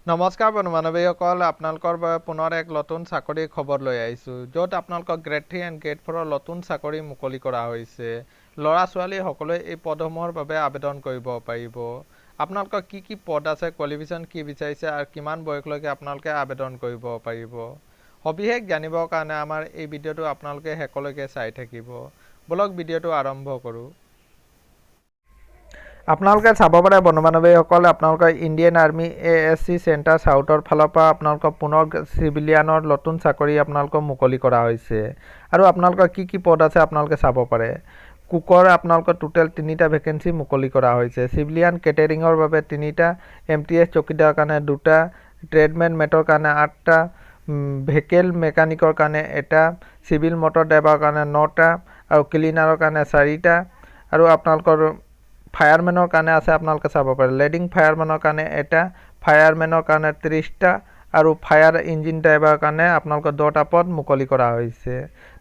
নমস্কাৰ বন্ধু-বান্ধৱীসকল, আপোনালোকৰ বাবে পুনৰ এক নতুন চাকৰিৰ খবৰ লৈ আহিছোঁ, য'ত আপোনালোকৰ গ্ৰেড 3 এণ্ড গ্ৰেড 4ৰ নতুন চাকৰি মুকলি কৰা হৈছে। ল'ৰা-ছোৱালী সকলোৱে এই পদসমূহৰ বাবে আবেদন কৰিব পাৰিব। আপোনালোকৰ কি পদ আছে, কোৱালিফিকেশ্যন কি বিচাৰিছে আৰু কিমান বয়সলৈকে আপোনালোকে আবেদন কৰিব পাৰিব। সবিশেষ জানিবৰ কাৰণে আমাৰ এই ভিডিঅ'টো আপোনালোকে শেষলৈকে চাই থাকিব। বলক ভিডিঅ'টো আৰম্ভ কৰোঁ। আপোনালোকে চাব পাৰে বন্ধু-বান্ধৱীসকল, আপোনালোকৰ ইণ্ডিয়ান আৰ্মি ASC চেণ্টাৰ চাউথৰ ফালৰ পৰা আপোনালোকৰ পুনৰ চিভিলিয়ানৰ নতুন চাকৰি আপোনালোকক মুকলি কৰা হৈছে। আৰু আপোনালোকৰ কি পদ আছে আপোনালোকে চাব পাৰে। কুকৰ আপোনালোকৰ টোটেল 3টা ভেকেঞ্চি মুকলি কৰা হৈছে। চিভিলিয়ান কেটাৰিঙৰ বাবে 3টা, MTS চকীদাৰৰ কাৰণে 2টা, ট্ৰেডমেন মেটৰ কাৰণে 8টা, ভেহিকেল মেকানিকৰ কাৰণে 1টা, চিভিল মটৰ ড্ৰাইভাৰৰ কাৰণে 9টা আৰু ক্লিনাৰৰ কাৰণে 4টা। আৰু আপোনালোকৰ ফায়াৰমেনৰ কাৰণে আছে আপোনালোকে চাব পাৰে। লেডিং ফায়াৰমেনৰ কাৰণে 1টা, ফায়াৰমেনৰ কাৰণে 30টা আৰু ফায়াৰ ইঞ্জিন ড্ৰাইভাৰৰ কাৰণে আপোনালোকৰ 10টা পদ মুকলি কৰা হৈছে।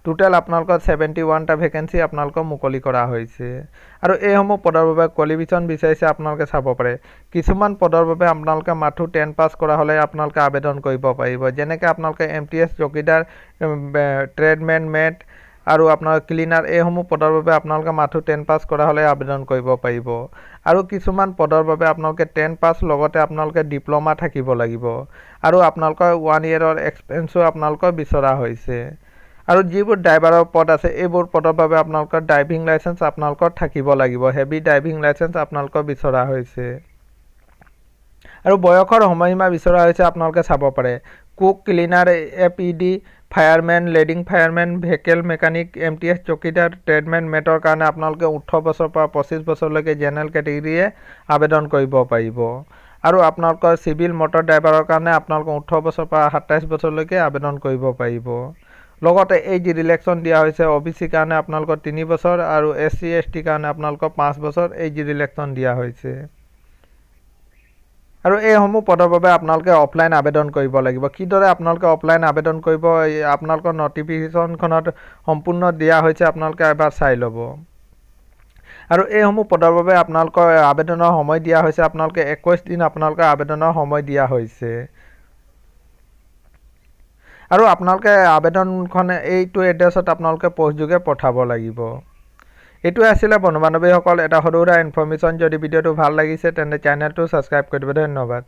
টোটেল আপোনালোকৰ 71টা ভেকেঞ্চি আপোনালোকক মুকলি কৰা হৈছে। আৰু এইসমূহ পদৰ বাবে কোৱালিফিকেশ্যন বিচাৰিছে আপোনালোকে চাব পাৰে। কিছুমান পদৰ বাবে আপোনালোকে মাথো 10 পাছ কৰা হ'লে আপোনালোকে আবেদন কৰিব পাৰিব। যেনেকৈ আপোনালোকে MTS চকীদাৰ, ট্ৰেডমেন মেট আৰু আপোনাৰ ক্লিনাৰ, এইসমূহ পদৰ বাবে আপোনালোকে মাথো 10 পাছ কৰা হ'লে আবেদন কৰিব পাৰিব। আৰু কিছুমান পদৰ বাবে আপোনালোকে 10 পাছ লগতে আপোনালোকে ডিপ্ল'মা থাকিব লাগিব। আৰু আপোনালোকৰ 1 ইয়েৰৰ এক্সপেৰিয়েঞ্চো আপোনালোকৰ বিচৰা হৈছে। আৰু যিবোৰ ড্ৰাইভাৰৰ পদ আছে, এইবোৰ পদৰ বাবে আপোনালোকৰ ড্ৰাইভিং লাইচেঞ্চ আপোনালোকৰ থাকিব লাগিব। হেভি ড্ৰাইভিং লাইচেঞ্চ আপোনালোকৰ বিচৰা হৈছে। আৰু বয়সৰ সময়সীমা বিচৰা হৈছে আপোনালোকে চাব পাৰে। Cook, cleaner, APD, fireman, leading fireman, vehicle mechanic, MTS চকীদাৰ, ট্ৰেডমেন মেটৰ কাৰণে আপোনালোকে 18 বছৰৰ পৰা 25 বছৰলৈকে জেনেৰেল কেটেগৰীয়ে আবেদন কৰিব পাৰিব। আৰু আপোনালোকৰ চিভিল মটৰ ড্ৰাইভাৰৰ কাৰণে আপোনালোকে 18 বছৰৰ পৰা 27 বছৰলৈকে আবেদন কৰিব পাৰিব। লগতে এজ ৰিলেক্সন দিয়া হৈছে। OBC কাৰণে আপোনালোকৰ 3 বছৰ আৰু SC ST কাৰণে আপোনালোকৰ 5 বছৰ এজ ৰিলেক্সন দিয়া হৈছে। আৰু এইসমূহ পদৰ বাবে আপোনালোকে অফলাইন আবেদন কৰিব লাগিব। কিদৰে আপোনালোকে অফলাইন আবেদন কৰিব, আপোনালোকৰ নটিফিকেশ্যনখনত সম্পূৰ্ণ দিয়া হৈছে, আপোনালোকে এবাৰ চাই ল'ব। আৰু এইসমূহ পদৰ বাবে আপোনালোকৰ আবেদনৰ সময় দিয়া হৈছে, আপোনালোকে 21 দিন আপোনালোকে আবেদনৰ সময় দিয়া হৈছে। আৰু আপোনালোকে আবেদনখন এইটো এড্ৰেছত আপোনালোকে পোষ্টযোগে পঠাব লাগিব। এইটোৱে আছিলে বন্ধু-বান্ধৱীসকল এটা সৰু সুৰা ইনফৰ্মেশ্যন। যদি ভিডিঅ'টো ভাল লাগিছে তেন্তে চেনেলটো ছাবস্ক্ৰাইব কৰি দিব। ধন্যবাদ।